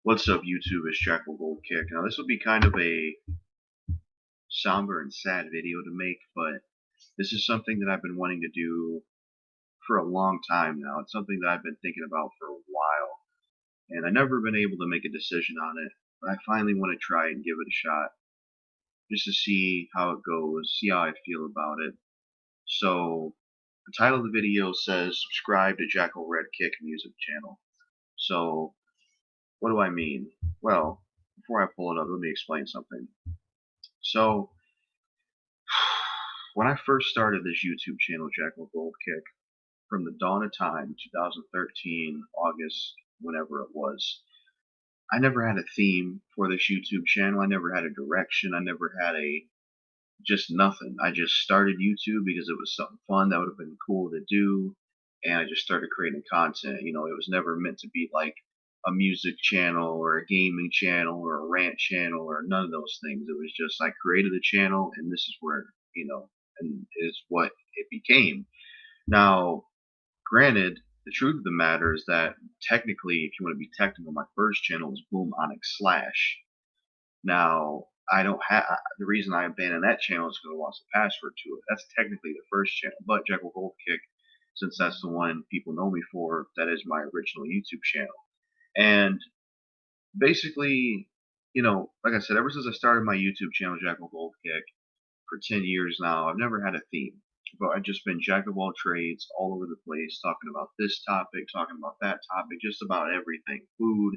What's up, YouTube? It's JackalGoldKick. Now, this will be kind of a somber and sad video to make, but this is something that I've been wanting to do for a long time now. It's something that I've been thinking about for a while, and I've never been able to make a decision on it, but I finally want to try and give it a shot just to see how it goes, see how I feel about it. So, the title of the video says subscribe to Jackal Red Kick music channel. So, what do I mean? Well, before I pull it up, let me explain something. So, when I first started this YouTube channel, Jackal Gold Kick, from the dawn of time, 2013, August, whenever it was, I never had a theme for this YouTube channel. I never had a direction. I never had a just nothing. I just started YouTube because it was something fun that would have been cool to do, and I just started creating content. You know, it was never meant to be like a music channel or a gaming channel or a rant channel or none of those things. It was just I created a channel, and this is where and is what it became. Now, granted, the truth of the matter is that technically, if you want to be technical, my first channel was Boom Onyx Slash. Now, I don't have the reason I abandoned that channel is because I lost the password to it. That's technically the first channel, but Jackal Gold Kick, since that's the one people know me for, that is my original YouTube channel. And basically, like I said, ever since I started my YouTube channel, Jackal Gold Kick, for 10 years now, I've never had a theme. But I've just been jack of all trades all over the place, talking about this topic, talking about that topic, just about everything: food,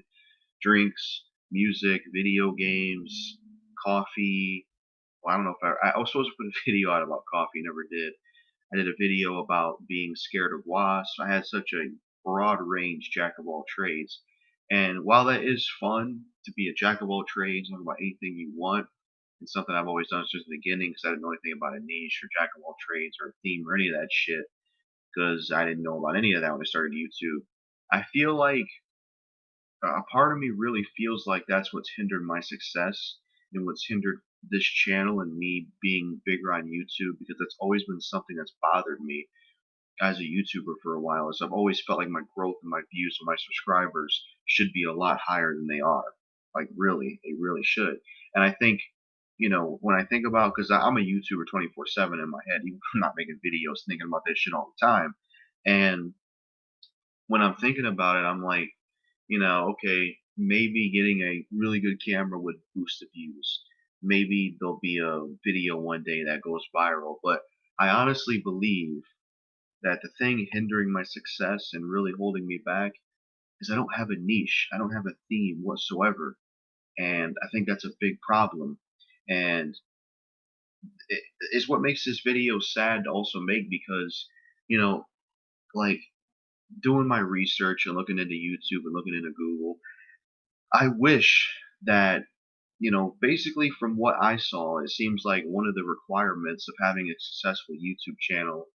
drinks, music, video games, coffee. Well, I don't know if I was supposed to put a video out about coffee, never did. I did a video about being scared of wasps. I had such a broad range jack of all trades. And while that is fun to be a jack of all trades, talk about anything you want, it's something I've always done since the beginning because I didn't know anything about a niche or jack of all trades or a theme or any of that shit because I didn't know about any of that when I started YouTube. I feel like a part of me really feels like that's what's hindered my success and what's hindered this channel and me being bigger on YouTube because that's always been something that's bothered me as a YouTuber for a while is I've always felt like my growth and my views and my subscribers should be a lot higher than they are. Like really, they really should. And I think, when I think about, because I'm a YouTuber 24/7 in my head, even if I'm not making videos thinking about this shit all the time. And when I'm thinking about it, I'm like, okay, maybe getting a really good camera would boost the views. Maybe there'll be a video one day that goes viral. But I honestly believe that the thing hindering my success and really holding me back is I don't have a niche. I don't have a theme whatsoever. And I think that's a big problem. And it is what makes this video sad to also make because, you know, like doing my research and looking into YouTube and looking into Google, I wish that, basically from what I saw, it seems like one of the requirements of having a successful YouTube channel,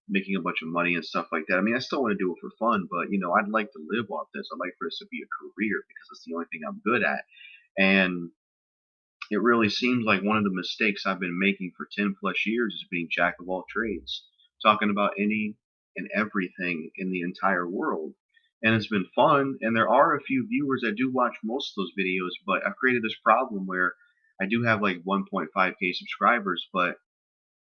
making a bunch of money and stuff like that. I mean, I still want to do it for fun, but I'd like to live off this. I'd like for this to be a career because it's the only thing I'm good at. And it really seems like one of the mistakes I've been making for 10 plus years is being jack of all trades, talking about any and everything in the entire world. And it's been fun, and there are a few viewers that do watch most of those videos, but I've created this problem where I do have like 1.5K subscribers, but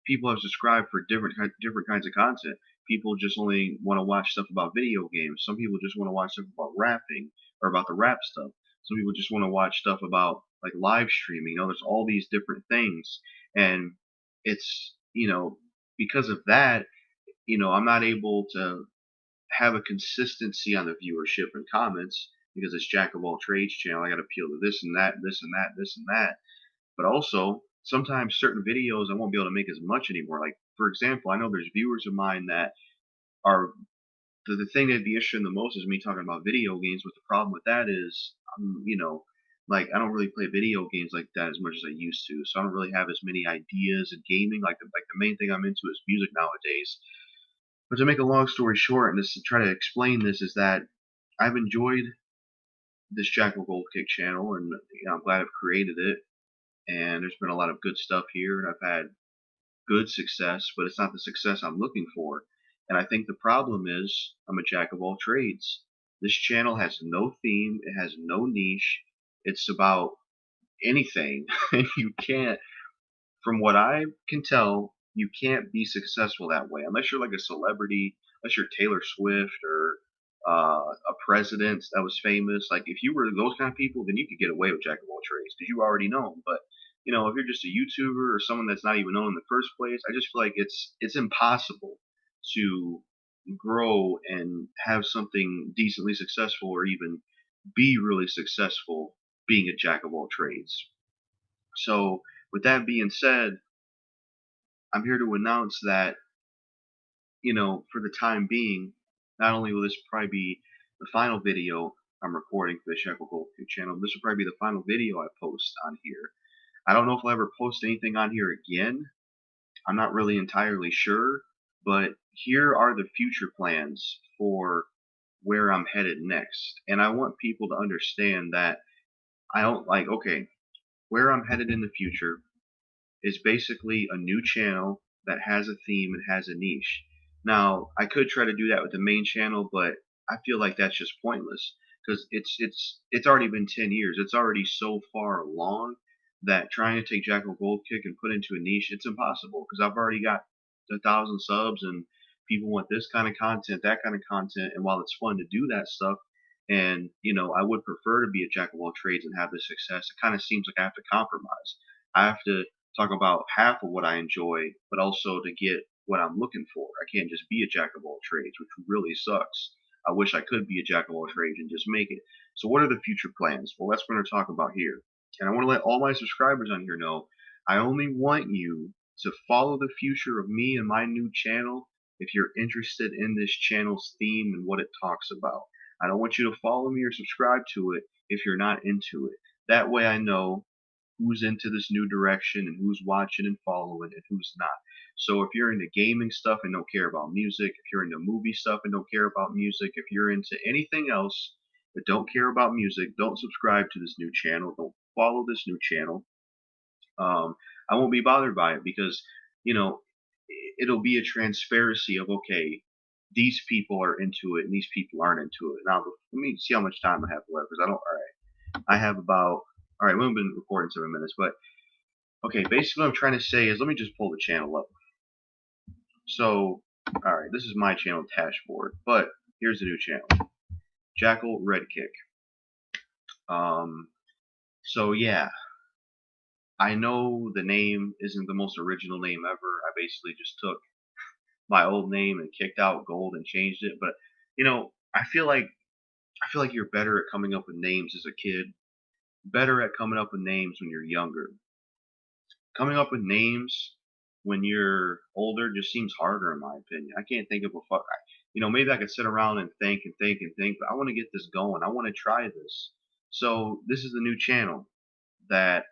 people have subscribed for different kinds of content. People just only want to watch stuff about video games. Some people just want to watch stuff about rapping or about the rap stuff. Some people just want to watch stuff about like live streaming. There's all these different things, and it's because of that, I'm not able to have a consistency on the viewership and comments because it's jack of all trades channel. I got to appeal to this and that, this and that, this and that. But also, sometimes certain videos I won't be able to make as much anymore. Like, for example, I know there's viewers of mine that are the thing that'd be interesting the most is me talking about video games. But the problem with that is, like I don't really play video games like that as much as I used to. So I don't really have as many ideas in gaming. Like the main thing I'm into is music nowadays. But to make a long story short, and just to try to explain this, is that I've enjoyed this Jackal Gold Kick channel, and I'm glad I've created it. And there's been a lot of good stuff here, and I've had good success, but it's not the success I'm looking for. And I think the problem is I'm a jack of all trades. This channel has no theme. It has no niche. It's about anything. You can't, from what I can tell, you can't be successful that way unless you're like a celebrity, unless you're Taylor Swift or a president that was famous. Like if you were those kind of people, then you could get away with jack of all trades because you already know them. But if you're just a YouTuber or someone that's not even known in the first place, I just feel like it's impossible to grow and have something decently successful or even be really successful being a jack of all trades. So with that being said, I'm here to announce that, for the time being, not only will this probably be the final video I'm recording for the JackalGoldKick channel, this will probably be the final video I post on here. I don't know if I'll ever post anything on here again. I'm not really entirely sure, but here are the future plans for where I'm headed next. And I want people to understand that I don't like, okay, where I'm headed in the future is basically a new channel that has a theme and has a niche. Now, I could try to do that with the main channel, but I feel like that's just pointless because it's already been 10 years. It's already so far along that trying to take Jackal Gold Kick and put into a niche, it's impossible because I've already got 1,000 subs and people want this kind of content, that kind of content. And while it's fun to do that stuff, and I would prefer to be a jack of all trades and have the success, it kind of seems like I have to compromise. I have to talk about half of what I enjoy, but also to get what I'm looking for. I can't just be a jack of all trades, which really sucks. I wish I could be a jack of all trades and just make it. So what are the future plans? Well, that's what we're going to talk about here. And I want to let all my subscribers on here know, I only want you to follow the future of me and my new channel if you're interested in this channel's theme and what it talks about. I don't want you to follow me or subscribe to it if you're not into it. That way I know who's into this new direction and who's watching and following and who's not. So if you're into gaming stuff and don't care about music, if you're into movie stuff and don't care about music, if you're into anything else but don't care about music, don't subscribe to this new channel. Don't follow this new channel. I won't be bothered by it because, you know, it'll be a transparency of, okay, these people are into it and these people aren't into it. Now, let me see how much time I have left because all right, I have about, all right, we haven't been recording 7 minutes, but okay, basically what I'm trying to say is let me just pull the channel up. So, all right, this is my channel dashboard, but here's the new channel, Jackal Red Kick. So yeah, I know the name isn't the most original name ever. I basically just took my old name and kicked out gold and changed it, but I feel like you're better at coming up with names as a kid, better at coming up with names when you're younger. Coming up with names when you're older just seems harder in my opinion. I can't think of a fuck. Maybe I could sit around and think and think and think, but I want to get this going. I want to try this. So this is the new channel that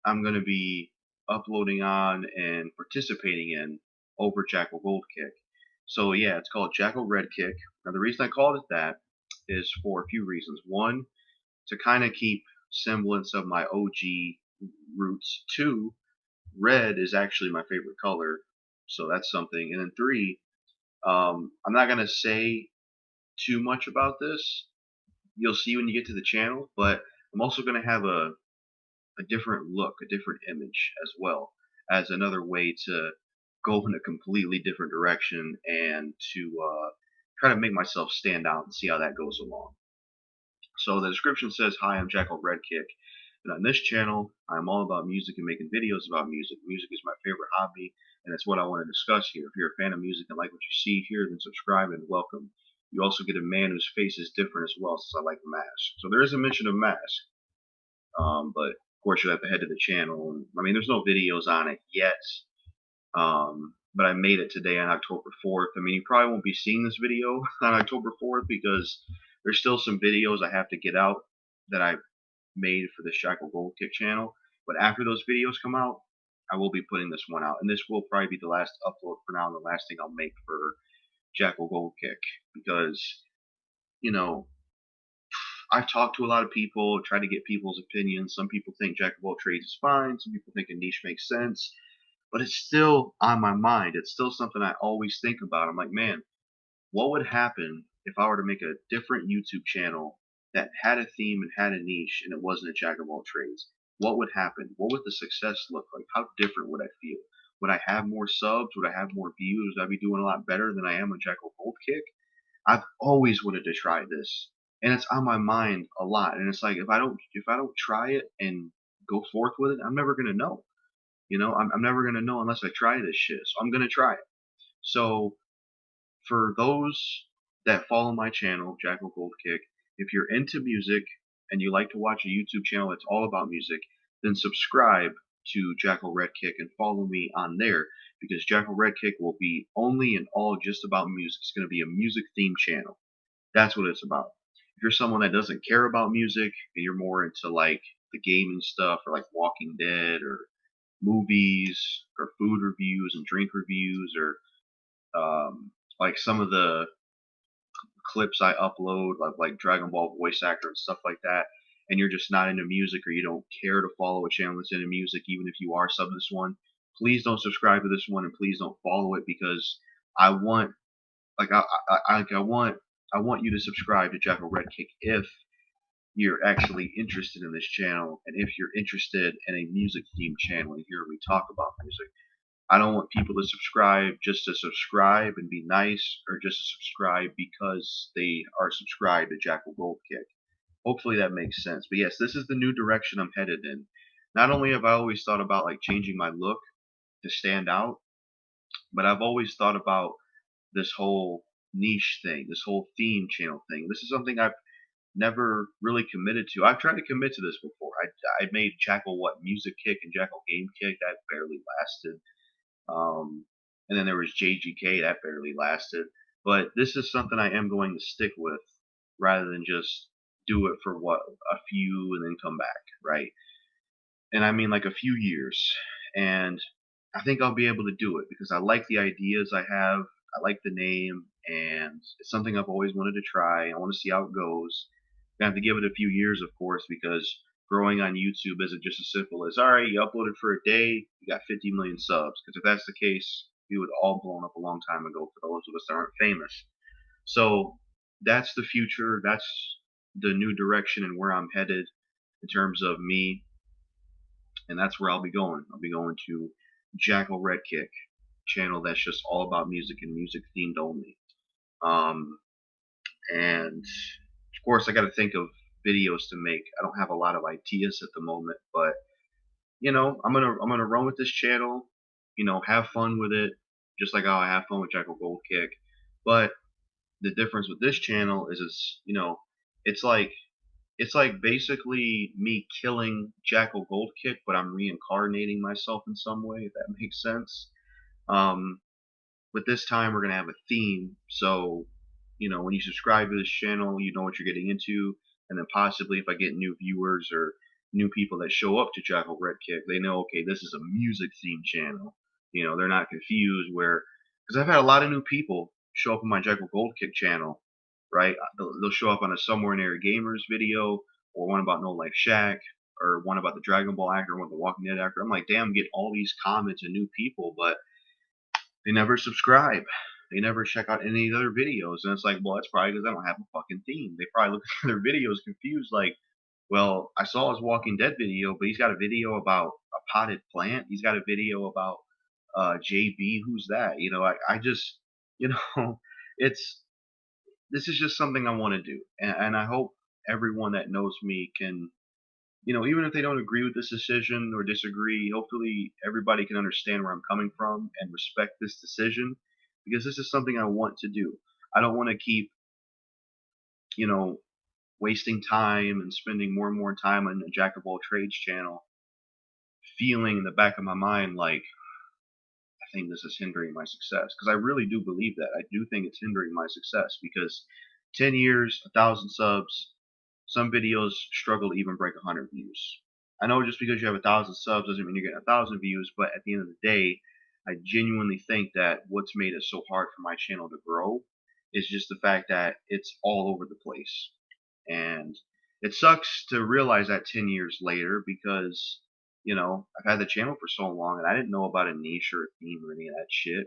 I'm going to be uploading on and participating in over Jackal Gold Kick. So yeah, it's called Jackal Red Kick. Now the reason I called it that is for a few reasons. One, to kind of keep semblance of my OG roots. Two, red is actually my favorite color, so that's something. And then three, I'm not gonna say too much about this. You'll see when you get to the channel, but I'm also gonna have a different look, a different image as well as another way to go in a completely different direction and to try to make myself stand out and see how that goes along. So the description says, "Hi, I'm Jackal Red Kick, and on this channel, I'm all about music and making videos about music. Music is my favorite hobby, and it's what I want to discuss here. If you're a fan of music and like what you see here, then subscribe and welcome. You also get a man whose face is different as well, since I like the mask. So there is a mention of mask, but of course you have to head to the channel. And, I mean, there's no videos on it yet, but I made it today on October 4th. I mean, you probably won't be seeing this video on October 4th because there's still some videos I have to get out that I made for the Jackal Gold Kick channel. But after those videos come out, I will be putting this one out. And this will probably be the last upload for now and the last thing I'll make for Jackal Gold Kick. Because, I've talked to a lot of people, tried to get people's opinions. Some people think Jack of all trades is fine. Some people think a niche makes sense. But it's still on my mind. It's still something I always think about. I'm like, man, what would happen if I were to make a different YouTube channel that had a theme and had a niche and it wasn't a jack of all trades, what would happen? What would the success look like? How different would I feel? Would I have more subs? Would I have more views? Would I be doing a lot better than I am on Jackal Gold Kick? I've always wanted to try this, and it's on my mind a lot. And it's like if I don't try it and go forth with it, I'm never gonna know. I'm never gonna know unless I try this shit. So I'm gonna try it. So for those that follow my channel, Jackal Gold Kick, if you're into music and you like to watch a YouTube channel that's all about music, then subscribe to Jackal Red Kick and follow me on there because Jackal Red Kick will be only and all just about music. It's going to be a music themed channel. That's what it's about. If you're someone that doesn't care about music and you're more into like the gaming stuff or like Walking Dead or movies or food reviews and drink reviews or like some of the clips I upload of like Dragon Ball voice actor and stuff like that, and you're just not into music or you don't care to follow a channel that's into music, even if you are sub this one, please don't subscribe to this one and please don't follow it because I want like I want you to subscribe to Jackal Red Kick if you're actually interested in this channel and if you're interested in a music themed channel and hear me talk about music. I don't want people to subscribe just to subscribe and be nice, or just to subscribe because they are subscribed to Jackal Gold Kick. Hopefully that makes sense. But yes, this is the new direction I'm headed in. Not only have I always thought about like changing my look to stand out, but I've always thought about this whole niche thing, this whole theme channel thing. This is something I've never really committed to. I've tried to commit to this before. I made Jackal Music Kick and Jackal Game Kick. That barely lasted. And then there was JGK that barely lasted. But this is something I am going to stick with rather than just do it for what a few and then come back, right? And I mean like a few years. And I think I'll be able to do it because I like the ideas I have. I like the name, and it's something I've always wanted to try. I want to see how it goes. I have to give it a few years, of course, because growing on YouTube isn't just as simple as, all right, you uploaded for a day, you got 50 million subs. Because if that's the case, we would all blown up a long time ago for those of us that aren't famous. So that's the future. That's the new direction and where I'm headed in terms of me. And that's where I'll be going. I'll be going to Jackal Red Kick channel that's just all about music and music themed only. And of course, I got to think of videos to make. I don't have a lot of ideas at the moment, but I'm gonna run with this channel. Have fun with it, just like how I have fun with Jackal Gold Kick. But the difference with this channel is it's like it's like basically me killing Jackal Gold Kick, but I'm reincarnating myself in some way, if that makes sense. Um, but this time we're gonna have a theme, so when you subscribe to this channel, you know what you're getting into, and then possibly if I get new viewers or new people that show up to Jackal Red Kick, they know, okay, this is a music themed channel. They're not confused because I've had a lot of new people show up on my Jackal Gold Kick channel, right? They'll show up on a Somewhere Near Gamers video, or one about No Life Shack, or one about the Dragon Ball actor, one about the Walking Dead actor. I'm like, damn, get all these comments and new people, but they never subscribe. They never check out any of the other videos. And it's like, well, that's probably because I don't have a fucking theme. They probably look at their videos confused, like, well, I saw his Walking Dead video, but he's got a video about a potted plant. He's got a video about JB. Who's that? I just, it's this is just something I want to do, and I hope everyone that knows me can, even if they don't agree with this decision or disagree, hopefully everybody can understand where I'm coming from and respect this decision because this is something I want to do. I don't want to keep, you know, wasting time and spending more and more time on the Jack of all trades channel, feeling in the back of my mind like I think this is hindering my success. Because I really do believe that. I do think it's hindering my success because 10 years, 1,000 subs, some videos struggle to even break 100 views. I know just because you have 1,000 subs doesn't mean you're getting 1,000 views, but at the end of the day, I genuinely think that what's made it so hard for my channel to grow is just the fact that it's all over the place. And it sucks to realize that 10 years later because, I've had the channel for so long and I didn't know about a niche or a theme or any of that shit.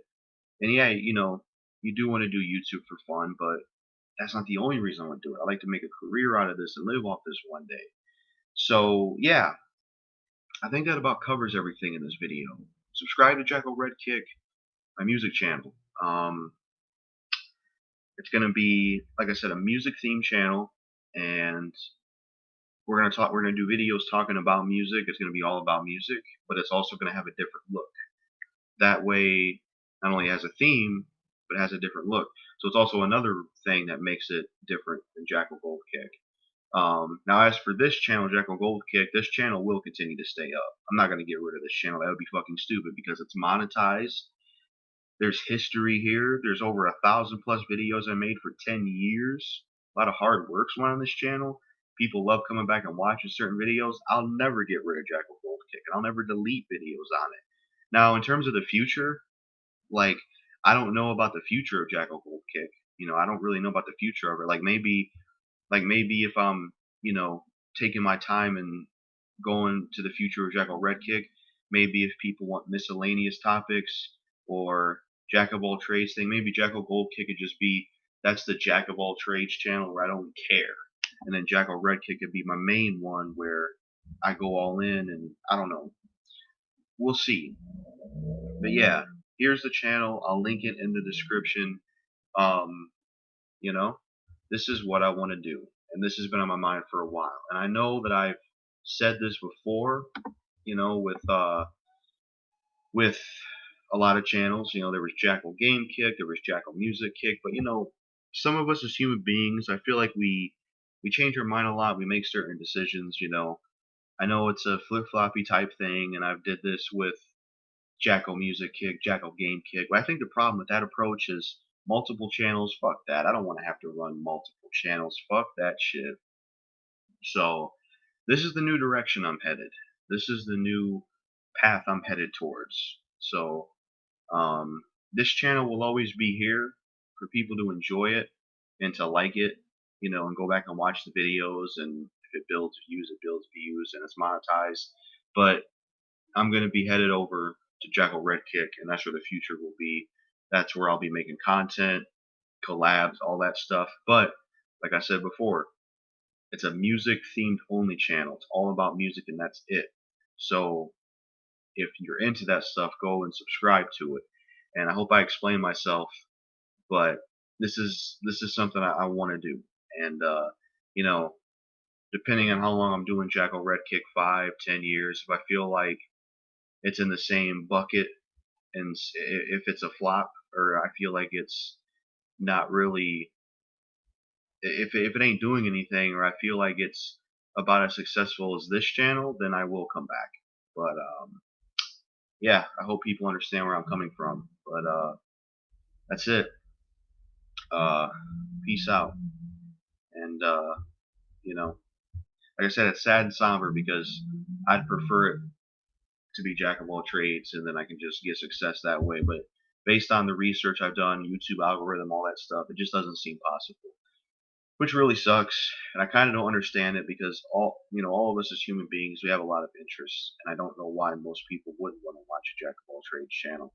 And yeah, you do want to do YouTube for fun, but that's not the only reason I want to do it. I like to make a career out of this and live off this one day. So yeah, I think that about covers everything in this video. Subscribe to Jackal Red Kick, my music channel. It's gonna be, like I said, a music themed channel, and we're gonna do videos talking about music. It's gonna be all about music, but it's also gonna have a different look. That way, not only has a theme, but it has a different look. So it's also another thing that makes it different than Jackal Gold Kick. Now, as for this channel, Jackal Gold Kick, this channel will continue to stay up. I'm not going to get rid of this channel. That would be fucking stupid because it's monetized. There's history here. There's over 1,000+ videos I made for 10 years. A lot of hard work's went on this channel. People love coming back and watching certain videos. I'll never get rid of Jackal Gold Kick, and I'll never delete videos on it. Now, in terms of the future, like, I don't know about the future of Jackal Gold Kick. I don't really know about the future of it. Like maybe if I'm, taking my time and going to the future of Jackal Red Kick, maybe if people want miscellaneous topics or Jack of all trades thing, maybe Jackal Gold Kick could just be that's the Jack of all trades channel where I don't care. And then Jackal Red Kick could be my main one where I go all in, and I don't know. We'll see. But yeah, here's the channel. I'll link it in the description. Um, you know, this is what I want to do, and this has been on my mind for a while. And I know that I've said this before, with a lot of channels. There was Jackal Game Kick, there was Jackal Music Kick, but some of us as human beings, I feel like we change our mind a lot. We make certain decisions. I know it's a flip floppy type thing, and I've did this with Jackal Music Kick, Jackal Game Kick. But I think the problem with that approach is multiple channels. Fuck that. I don't want to have to run multiple channels. Fuck that shit. So this is the new direction I'm headed. This is the new path I'm headed towards. So this channel will always be here for people to enjoy it and to like it, and go back and watch the videos. And if it builds views, it builds views, and it's monetized. But I'm going to be headed over to Jackal Red Kick, and that's where the future will be. That's where I'll be making content, collabs, all that stuff. But like I said before, it's a music themed only channel. It's all about music, and that's it. So if you're into that stuff, go and subscribe to it. And I hope I explained myself, but this is something I want to do. And you know, depending on how long I'm doing Jackal Red Kick, 5, 10 years, if I feel like it's in the same bucket, and if it's a flop, or I feel like it's not really, if it ain't doing anything, or I feel like it's about as successful as this channel, then I will come back. But yeah, I hope people understand where I'm coming from. But that's it. Peace out. And like I said, it's sad and somber because I'd prefer it to be Jack of all trades, and then I can just get success that way. But based on the research I've done, YouTube algorithm, all that stuff, it just doesn't seem possible, which really sucks. And I kind of don't understand it because all of us as human beings, we have a lot of interests, and I don't know why most people wouldn't want to watch a Jack of all trades channel.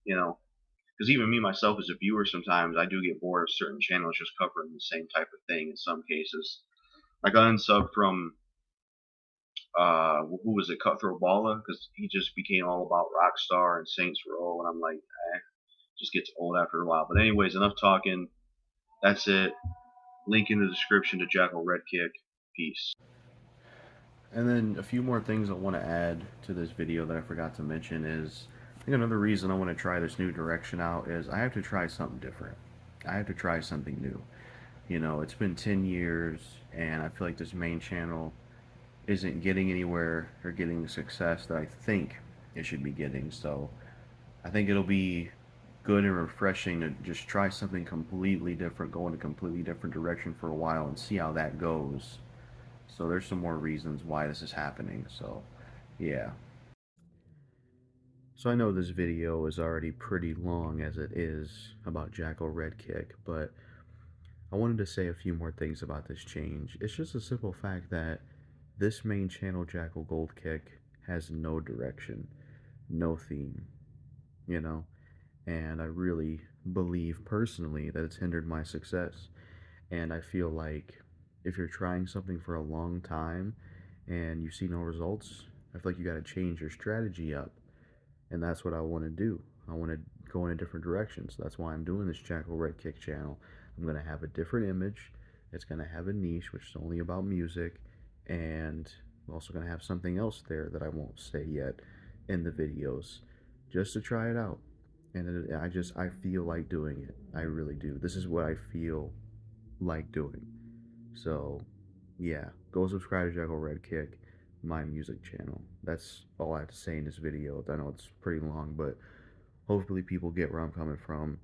Because even me myself as a viewer, sometimes I do get bored of certain channels just covering the same type of thing. In some cases, like I unsubbed from who was it, Cutthroat Balla, because he just became all about Rockstar and Saints Row, and I'm like, just gets old after a while. But anyways, enough talking. That's it. Link in the description to Jackal Red Kick. Peace. And then a few more things I want to add to this video that I forgot to mention is, I think another reason I want to try this new direction out is I have to try something different. I have to try something new. It's been 10 years, and I feel like this main channel isn't getting anywhere or getting the success that I think it should be getting. So I think it'll be good and refreshing to just try something completely different, go in a completely different direction for a while and see how that goes. So there's some more reasons why this is happening. So yeah. So I know this video is already pretty long as it is about Jackal Red Kick, but I wanted to say a few more things about this change. It's just a simple fact that this main channel, Jackal Gold Kick, has no direction, no theme, you know? And I really believe personally that it's hindered my success. And I feel like if you're trying something for a long time and you see no results, I feel like you got to change your strategy up. And that's what I want to do. I want to go in a different direction. So that's why I'm doing this Jackal Red Kick channel. I'm going to have a different image. It's going to have a niche, which is only about music. And I'm also going to have something else there that I won't say yet in the videos, just to try it out. And I feel like doing it. I really do. This is what I feel like doing. So, yeah, go subscribe to Jackal Red Kick, my music channel. That's all I have to say in this video. I know it's pretty long, but hopefully people get where I'm coming from,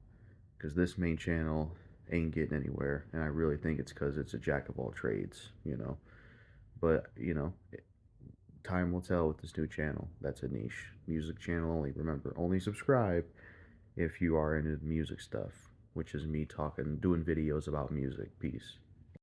because this main channel ain't getting anywhere, and I really think it's because it's a jack of all trades, you know. But, you know, time will tell with this new channel. That's a niche. Music channel only. Remember, only subscribe if you are into music stuff, which is me talking, doing videos about music. Peace.